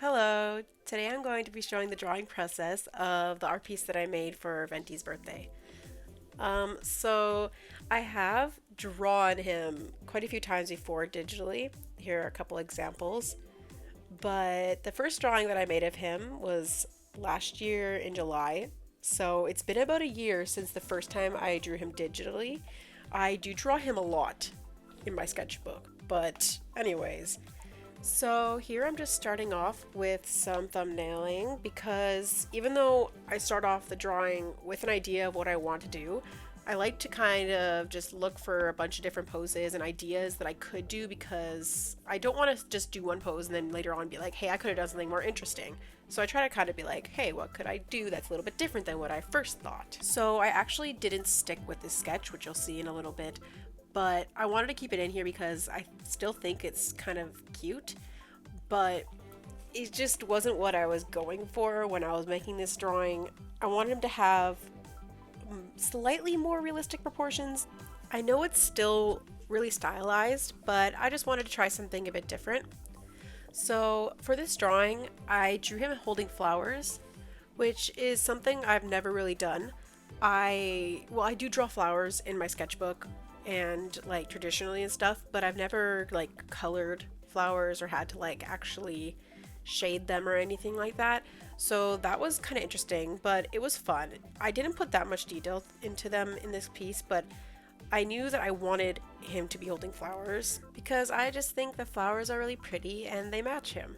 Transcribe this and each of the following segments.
Hello! Today I'm going to be showing the drawing process of the art piece that I made for Venti's birthday. So I have drawn him quite a few times before digitally. Here are a couple examples. But the first drawing that I made of him was last year in July. So it's been about a year since the first time I drew him digitally. I do draw him a lot in my sketchbook, but anyways, so here I'm just starting off with some thumbnailing because even though I start off the drawing with an idea of what I want to do, I like to kind of just look for a bunch of different poses and ideas that I could do because I don't want to just do one pose and then later on be like, hey, I could have done something more interesting. So I try to kind of be like, hey, what could I do that's a little bit different than what I first thought? So I actually didn't stick with this sketch, which you'll see in a little bit, but I wanted to keep it in here because I still think it's kind of cute, but it just wasn't what I was going for when I was making this drawing. I wanted him to have slightly more realistic proportions. I know it's still really stylized, but I just wanted to try something a bit different. So for this drawing, I drew him holding flowers, which is something I've never really done. I do draw flowers in my sketchbook and like traditionally and stuff, but I've never like colored flowers or had to like actually shade them or anything like that. So that was kind of interesting, but it was fun. I didn't put that much detail into them in this piece, but I knew that I wanted him to be holding flowers because I just think the flowers are really pretty and they match him.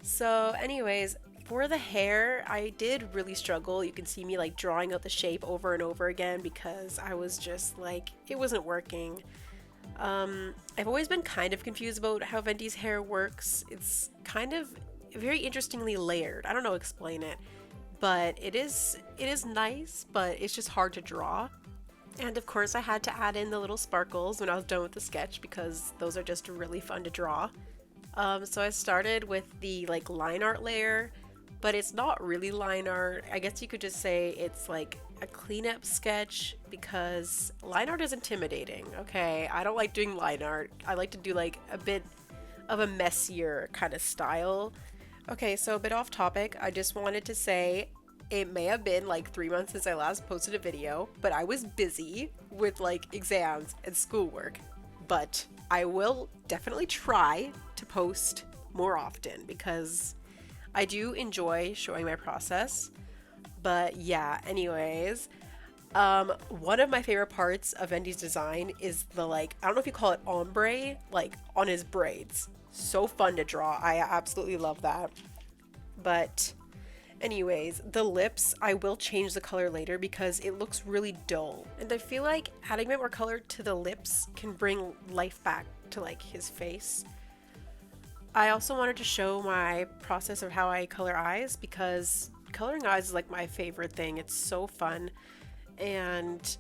So anyways, for the hair, I did really struggle. You can see me like drawing out the shape over and over again because I was just like, it wasn't working. I've always been kind of confused about how Venti's hair works. It's kind of very interestingly layered. I don't know how to explain it, but it is nice, but it's just hard to draw. And of course, I had to add in the little sparkles when I was done with the sketch because those are just really fun to draw. So I started with the like line art layer, but it's not really line art. I guess you could just say it's like a cleanup sketch because line art is intimidating. Okay, I don't like doing line art. I like to do like a bit of a messier kind of style. Okay, so a bit off topic. I just wanted to say it may have been like 3 months since I last posted a video, but I was busy with like exams and schoolwork. But I will definitely try to post more often because I do enjoy showing my process. But yeah, anyways, one of my favorite parts of Endy's design is the like, I don't know if you call it ombre, like on his braids. So fun to draw. I absolutely love that. But anyways, the lips, I will change the color later because it looks really dull. And I feel like adding a bit more color to the lips can bring life back to like his face. I also wanted to show my process of how I color eyes because coloring eyes is like my favorite thing. It's so fun and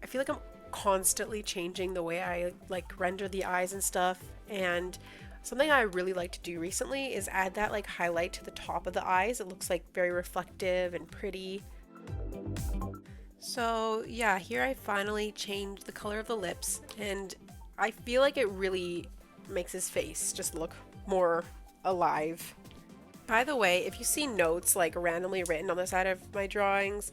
I feel like I'm constantly changing the way I like render the eyes and stuff. And something I really like to do recently is add that like highlight to the top of the eyes. It looks like very reflective and pretty. So yeah, here I finally changed the color of the lips and I feel like it really makes his face just look more alive. By the way, if you see notes like randomly written on the side of my drawings,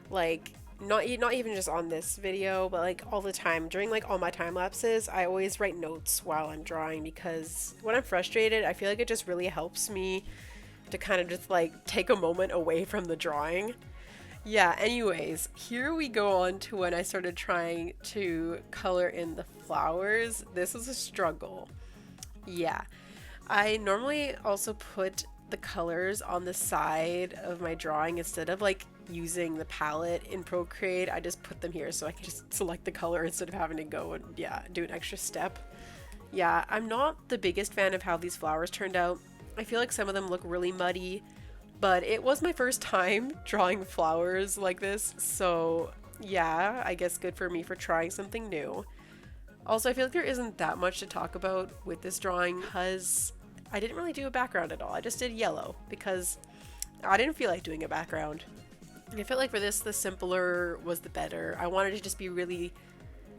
like not even just on this video, but like all the time during like all my time lapses, I always write notes while I'm drawing because when I'm frustrated, I feel like it just really helps me to kind of just like take a moment away from the drawing. Yeah, anyways, here we go on to when I started trying to color in the flowers. This was a struggle. Yeah, I normally also put the colors on the side of my drawing instead of like using the palette in Procreate. I just put them here so I can just select the color instead of having to go and yeah, do an extra step. Yeah, I'm not the biggest fan of how these flowers turned out. I feel like some of them look really muddy, but it was my first time drawing flowers like this, so yeah, I guess good for me for trying something new. Also, I feel like there isn't that much to talk about with this drawing because I didn't really do a background at all. I just did yellow because I didn't feel like doing a background. And I felt like for this, the simpler was the better. I wanted to just be really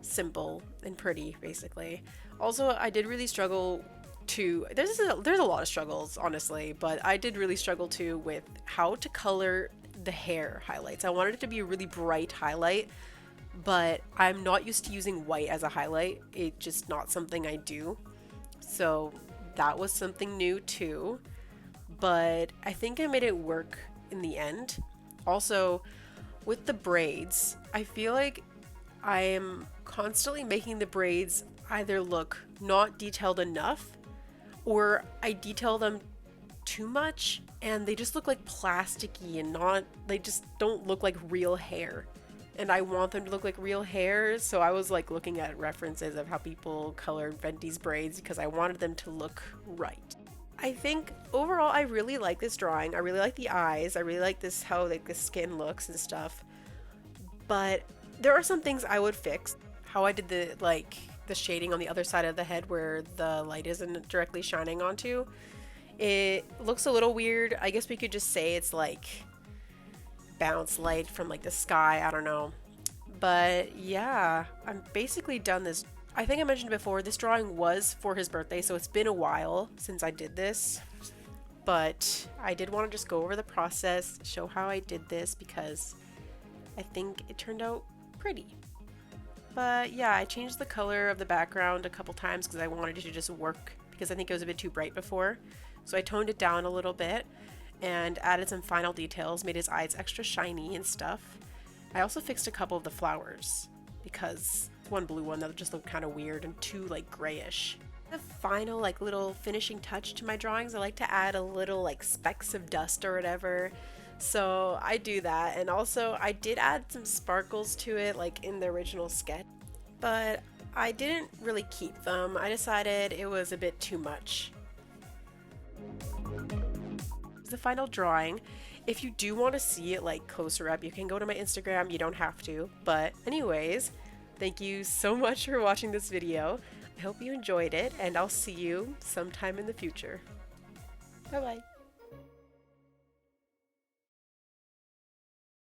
simple and pretty, basically. Also, I did really struggle to there's a lot of struggles, honestly, but I did really struggle too with how to color the hair highlights. I wanted it to be a really bright highlight, but I'm not used to using white as a highlight. It's just not something I do. So that was something new too, but I think I made it work in the end. Also, with the braids, I feel like I am constantly making the braids either look not detailed enough or I detail them too much and they just look like plasticky and not, they just don't look like real hair. And I want them to look like real hair, so I was like looking at references of how people colored Venti's braids because I wanted them to look right. I think overall I really like this drawing. I really like the eyes. I really like this, how like the skin looks and stuff. But there are some things I would fix. How I did the shading on the other side of the head where the light isn't directly shining onto. It looks a little weird. I guess we could just say it's like bounce light from like the sky. I don't know. But yeah, I'm basically done this. I think I mentioned before, this drawing was for his birthday, so it's been a while since I did this. But I did want to just go over the process, show how I did this because I think it turned out pretty. But yeah, I changed the color of the background a couple times because I wanted it to just work because I think it was a bit too bright before. So I toned it down a little bit and added some final details, made his eyes extra shiny and stuff. I also fixed a couple of the flowers because one blue one that just looked kind of weird and two like grayish. The final like little finishing touch to my drawings, I like to add a little like specks of dust or whatever. So I do that, and also I did add some sparkles to it like in the original sketch, but I didn't really keep them. I decided it was a bit too much. The final drawing. If you do want to see it like closer up, you can go to my Instagram. You don't have to, but anyways, thank you so much for watching this video. I hope you enjoyed it, and I'll see you sometime in the future. Bye bye.